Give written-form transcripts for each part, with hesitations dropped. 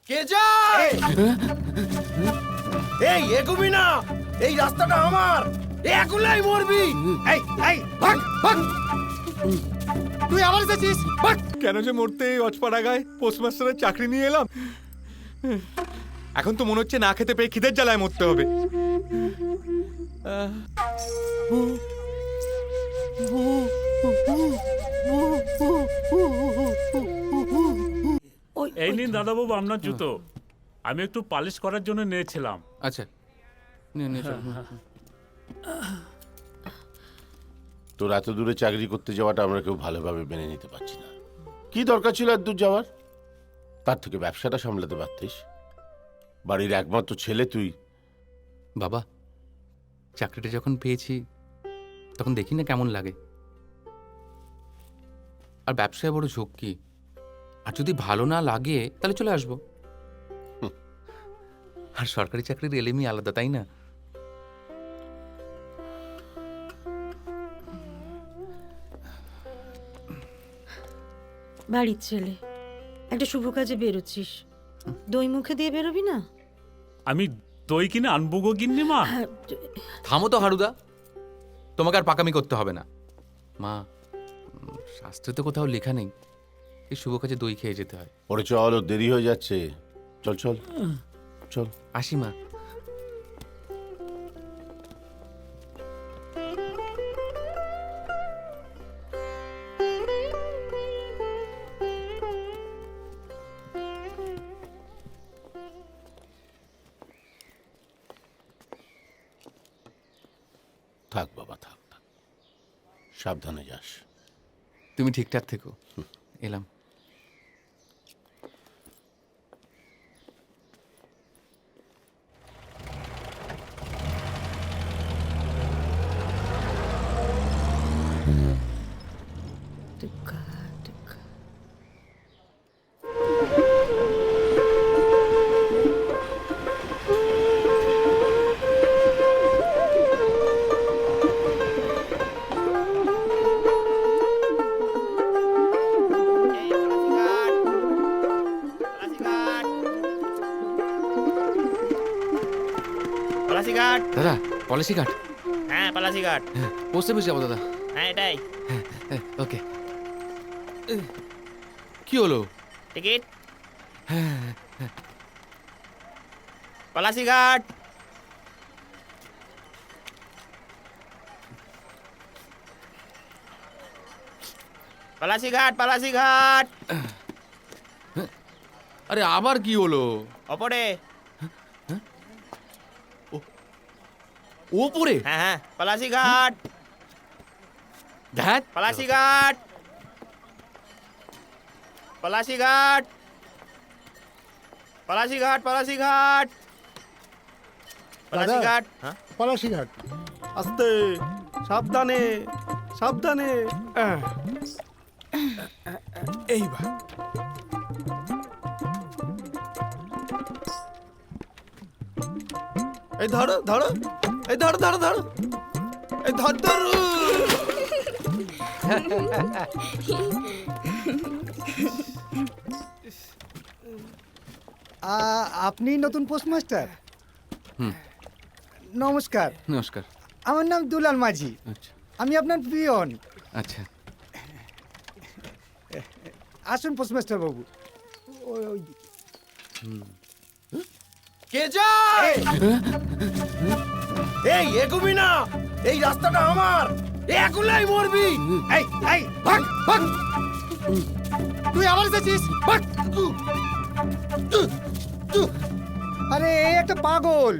কে যায়? এই এগোবি না, এই রাস্তাটা আমার। এগুলাই মরবি। এই এই ভাগ ভাগ। তুই আবার এসেছিস? ভাগ। কেন যে মরতে এই অজপাড়াগায় পোস্টমাস্টারের চাকরি নিয়ে এলাম। এখন তো মনে হচ্ছে না খেতে পেয়ে খিদের জ্বালায় মরতে হবে। এই নিন দাদাবাবু আপনার জুতো। আমি একটু পালিশ করার জন্য নিয়েছিলাম। আচ্ছা তোর এত দূরে চাকরি করতে যাওয়াটা আমরা কেউ ভালোভাবে মেনে নিতে পারছি না। কি দরকার ছিল এত দূর যাওয়ার? তার থেকে ব্যবসাটা সামলাতে পারতিস। বাড়ির একমাত্র ছেলে তুই। বাবা, চাকরিটা যখন পেয়েছি তখন দেখি না কেমন লাগে। আর ব্যবসায় বড় ঝক্কি। আর যদি ভালো না লাগে তাহলে চলে আসবো। আর সরকারি চাকরির এলেমই আলাদা, তাই না? বাড়ির ছেলে, একটা শুভ কাজে বেরোচ্ছিস, দই মুখে দিয়ে বেরোবি না? আমি দই কিনে আনবো গো গিন্নি মা। থামো তো হারুদা, তোমাকে আর পাকামি করতে হবে না। মা, শাস্ত্রে তো কোথাও লেখা নেই এই শুভ কাজে দই খেয়ে যেতে হয়। ওরে চল, ওর দেরি হয়ে যাচ্ছে। চল চল চল। আসি মা। থাক বাবা, থাক থাক, সাবধানে যাস। তুমি ঠিকঠাক থেকো। এলাম। টুকা, টুকা। পলাশিঘাট। দাদা, পলিসি কার্ড। হ্যাঁ পলাশিঘাট। হ্যাঁ, পোস্টে বসে যাবো দাদা। হ্যাঁ এটাই। ওকে। কি হলো? টিকিট। পলাশিঘাট। পলাশিঘাট পলাশিঘাট। আরে আবার কি হলো? ওপরে। ওপরে? হ্যাঁ হ্যাঁ পলাশিঘাট। ধ্যাত, পলাশিঘাট। পলাশিঘাট। পলাশিঘাট পলাশিঘাট। পলাশিঘাট। হ্যাঁ পলাশিঘাট। আস্তে, সাবধানে সাবধানে। এইবার এই ধরো ধরো, এই ধরো ধরো ধরো, এই ধর ধর। আপনি নতুন পোস্টমাস্টার? নমস্কার, নমস্কার। আমার নাম দুলাল মাঝি। আচ্ছা আমি আপনার পিয়ন। আচ্ছা। আসুন পোস্টমাস্টার বাবু। কে যায়? এই এগোবি না, এই রাস্তাটা আমার। এগুলাই মরবি। এই এই ভাগ ভাগ। তুই আবার এসেছিস? ভাগ। আরে এই একটা পাগল,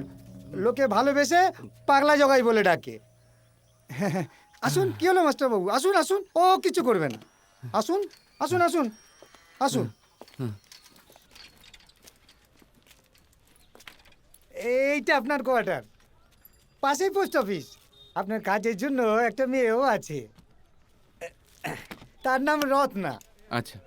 লোকে ভালোবেসে পাগলা জগাই বলে ডাকে। আসুন, কি হলো মাস্টার বাবু? আসুন আসুন, ও কিছু করবে না। আসুন আসুন আসুন আসুন। এইটা আপনার কোয়ার্টার, পাশেই পোস্ট অফিস। আপনার কাজের জন্য একটা মেয়েও আছে, তার নাম রত্না। আচ্ছা।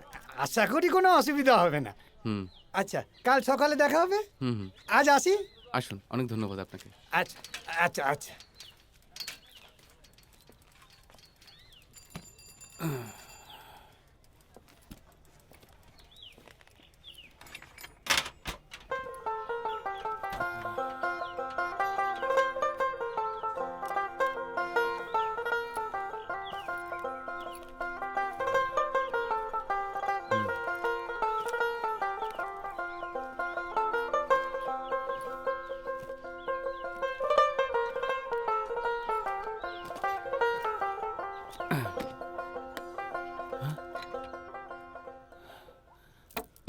আশা করি কোনো অসুবিধা হবে না। হুম আচ্ছা, কাল সকালে দেখা হবে। হুম হুম। আজ আসি। আসুন, অনেক ধন্যবাদ আপনাকে। আচ্ছা আচ্ছা আচ্ছা।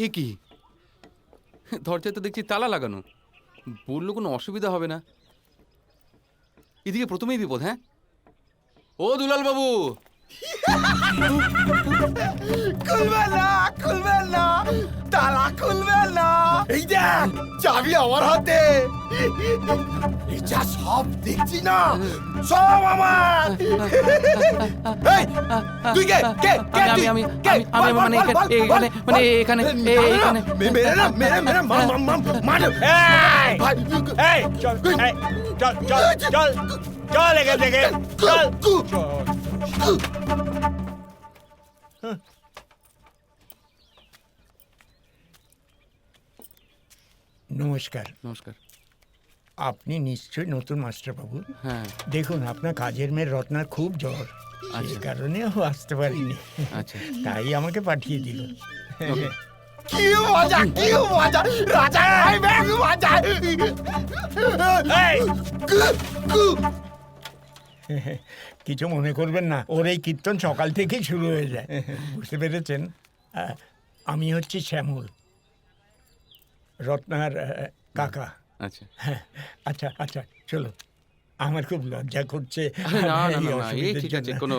এ কি, দরজায় তো দেখছি তালা লাগানো। বললো কোনো অসুবিধা হবে না। এদিকে প্রথমেই বিপদ। হ্যাঁ, ও দুলাল বাবু, খুলবে না, খুলবে না, তালা খুলবে না। এই দেখ, চাবি আমার হাতে। এই যা সব দেখছি না, সব আমার। এই, তুই কে? কে? কে আমি তুই? আমি কে? আমি বল, মানে বল, বল, এখানে বল, মানে বল। এখানে না, না, মেরে না, মেরে, মার। এই! ভাই, এই চল, এই, চল চল চল চল এখান থেকে চল। নমস্কার, নমস্কার। আপনি নিশ্চয়ই নতুন মাস্টারবাবু। হ্যাঁ, দেখুন, আপনার কাজের মেয়ের রত্নার খুব জ্বর, সেই কারণে ও আসতে পারিনি। আচ্ছা। তাই আমাকে পাঠিয়ে দিল। কি মজা, কি মজা, রাজা আইবে, মজা। এই! কিছু মনে করবেন না, ওর এই কীর্তন সকাল থেকেই শুরু হয়ে যায়। বুঝতে পেরেছেন? আমি হচ্ছি শ্যামল, রত্নার কাকা। আচ্ছা। আচ্ছা আচ্ছা, চলো, আমার খুব লজ্জা করছে। না না এই না না, এই অসুবিধার ঠিক আছে, জন্য। কোনো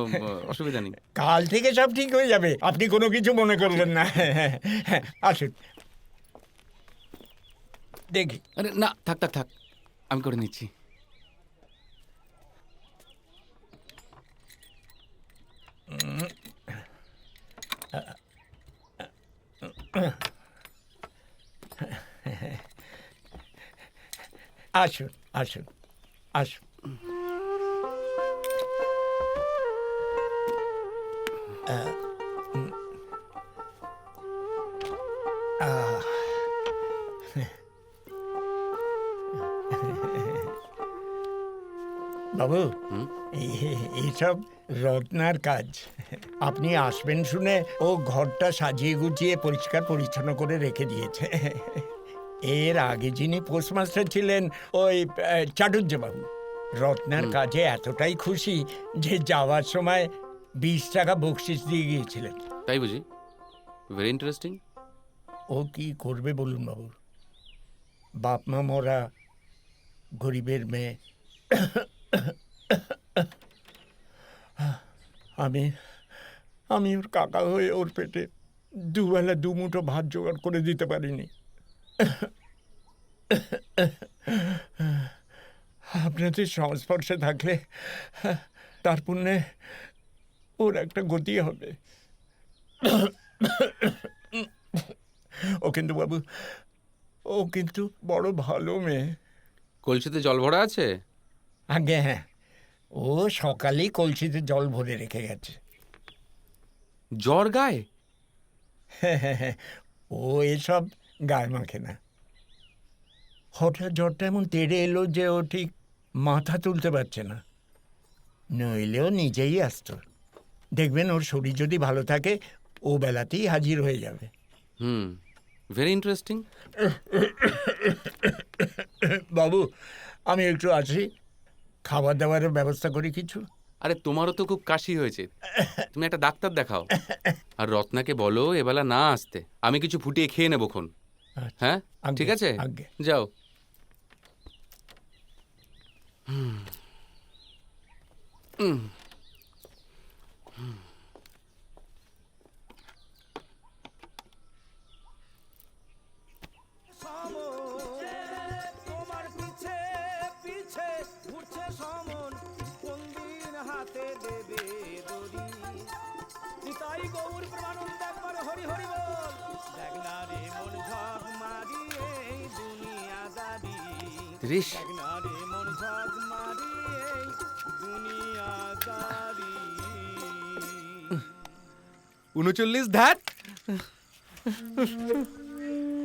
অসুবিধা নেই। কাল থেকে সব ঠিক হয়ে যাবে, আপনি কোনো কিছু মনে করবেন না। আসুন, দেখি। আরে না, থাক থাক থাক, আমি করে নিচ্ছি। আসুন আসুন আসুন। বাবু, এইসব রত্নার কাজ। আপনি আসবেন শুনে ও ঘরটা সাজিয়ে গুছিয়ে পরিষ্কার পরিচ্ছন্ন করে রেখে দিয়েছে। এর আগে যিনি পোস্টমাস্টার ছিলেন, ওই চাটুর্যবাবু, রত্নার কাজে এতটাই খুশি যে যাওয়ার সময় 20 টাকা বকশিস দিয়ে গিয়েছিলেন। তাই বুঝি? Very interesting. ও কি করবে বলুন বাবু, বাপ মা মরা, গরিবের মেয়ে। আমি ওর কাকা হয়ে ওর পেটে দুবেলা দুমুঠো ভাত জোগাড় করে দিতে পারিনি। আপনাদের সংস্পর্শে থাকলে তার পুণ্যে ওর একটা গতি হবে। ও কিন্তু বাবু, ও কিন্তু বড় ভালো মেয়ে। কলসিতে জল ভরা আছে? আগে হ্যাঁ, ও সকালেই কলসিতে জল ভরে রেখে গেছে। জ্বর গায়ে? ও এসব গায়ে মাখে না। হঠাৎ জ্বরটা এমন তেড়ে এলো যে ও ঠিক মাথা তুলতে পারছে না, নইলেও নিজেই আসতো। দেখবেন ওর শরীর যদি ভালো থাকে ও বেলাতেই হাজির হয়ে যাবে। Very interesting. বাবু, আমি একটু আসি, খাবার দাবারের ব্যবস্থা করি কিছু। আরে তোমারও তো খুব কাশি হয়েছে, তুমি একটা ডাক্তার দেখাও। আর রত্নাকে বলো এবেলা না আসতে, আমি কিছু ফুটিয়ে খেয়ে নেবো খন। হ্যাঁ, আজ্ঞে, ঠিক আছে, আজ্ঞে। যাও। তোমার পিছে পিছে ঘুরছে সমন, কোন দিন হাতে দেবে দড়ি। নিতাই গৌর প্রেমানন্দ একবার হরি হরি বল। দেখ না রে মন ঝক মারি এই দুনিয়াদারি, রিস, দেখ না রে মন ঝক মারি এই দুনিয়াদারি। 39 ধ্যাত।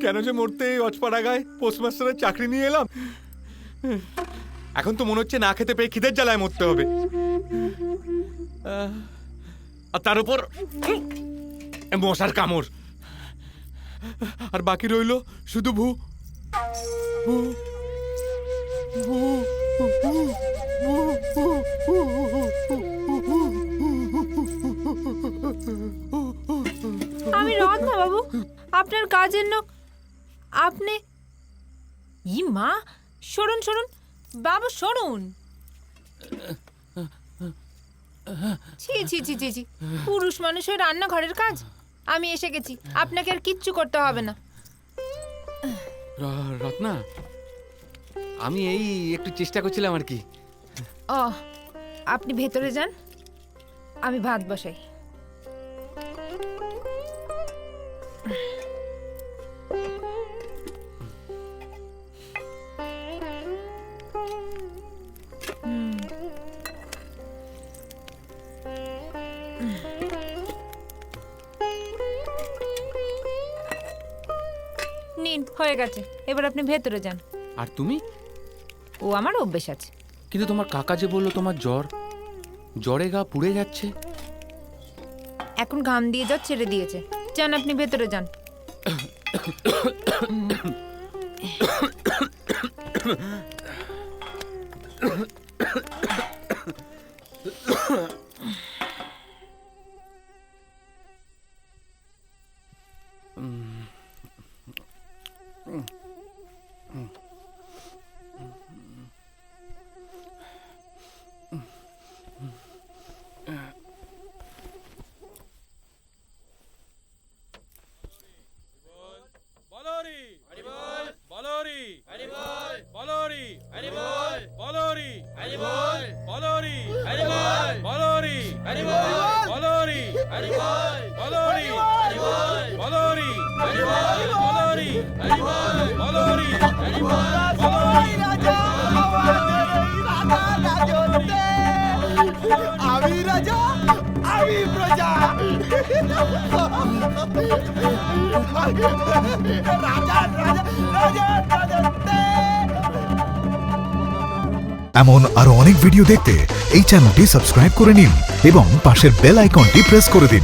কেন যে মরতে এই অজপাড়া গায়ে পোস্টমাস্টারের চাকরি নিয়ে এলাম। এখন তো মনে হচ্ছে না খেতে পেয়ে খিদের জ্বালায় মরতে হবে। আর তার উপর মশার কামড়। আর বাকি রইল শুধু ভূ ভূ ভূ আমি রত্না বাবু, আপনার কাজের লোক আপনি মা সরুন সরুন বাবা সরুন। ছি ছি ছি ছি ছি, পুরুষ মানুষের রান্নাঘরের কাজ। আমি এসে গেছি, আপনাকে আর কিচ্ছু করতে হবে না। রত্না, আমি এই একটু চেষ্টা করছিলাম আর কি। ও, আপনি ভেতরে যান, আমি ভাত বসাই। নিন, হয়ে গেছে। এবার আপনি ভেতরে যান। আর তুমি? ও আমার অভ্যেস আছে। কিন্তু তোমার কাকা যে বললো তোমার জ্বরে গা পুড়ে যাচ্ছে। এখন ঘাম দিয়ে যা ছেড়ে দিয়েছে। যান, আপনি ভেতরে যান। আমি রাজা, আমি প্রজা। রাজা রাজা রাজা রাজা। এমন আরো অনেক ভিডিও দেখতে এই চ্যানেলটি সাবস্ক্রাইব করে নিন এবং পাশের বেল আইকনটি প্রেস করে দিন।